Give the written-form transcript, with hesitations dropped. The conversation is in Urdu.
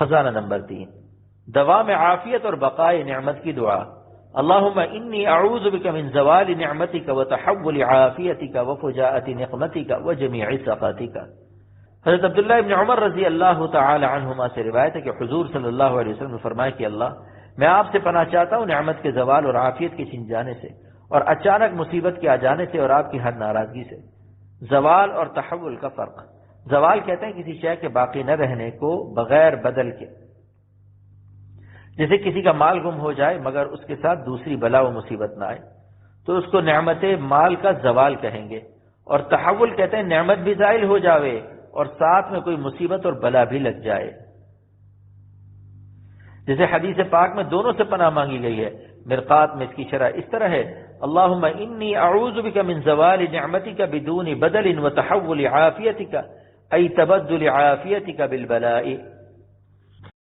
خزانہ نمبر 3، دوام عافیت اور بقائے نعمت کی دعا۔ اللہم انی اعوذ بک من زوال نعمتک وتحول عافیتک وفجاءۃ نقمتک وجمیع سخطک۔ حضرت عبداللہ ابن عمر رضی اللہ تعالی عنہما سے روایت ہے کہ حضور صلی اللہ علیہ وسلم نے فرمایا کہ اللہ، میں آپ سے پناہ چاہتا ہوں نعمت کے زوال اور عافیت کے چھن جانے سے، اور اچانک مصیبت کے آ جانے سے، اور آپ کی ہر ناراضگی سے۔ زوال اور تحول کا فرق۔ زوال کہتے ہیں کسی شے کے باقی نہ رہنے کو بغیر بدل کے، جیسے کسی کا مال گم ہو جائے مگر اس کے ساتھ دوسری بلا و مصیبت نہ آئے تو اس کو نعمت مال کا زوال کہیں گے۔ اور تحول کہتے ہیں نعمت بھی زائل ہو جاوے اور ساتھ میں کوئی مصیبت اور بلا بھی لگ جائے، جیسے حدیث پاک میں دونوں سے پناہ مانگی گئی ہے۔ مرقات میں اس کی شرح اس طرح ہے، اللہم انی اعوذ بک من زوال نعمتک بدون بدل وتحول عافیتک ای تبدل عافیتک بالبلاء۔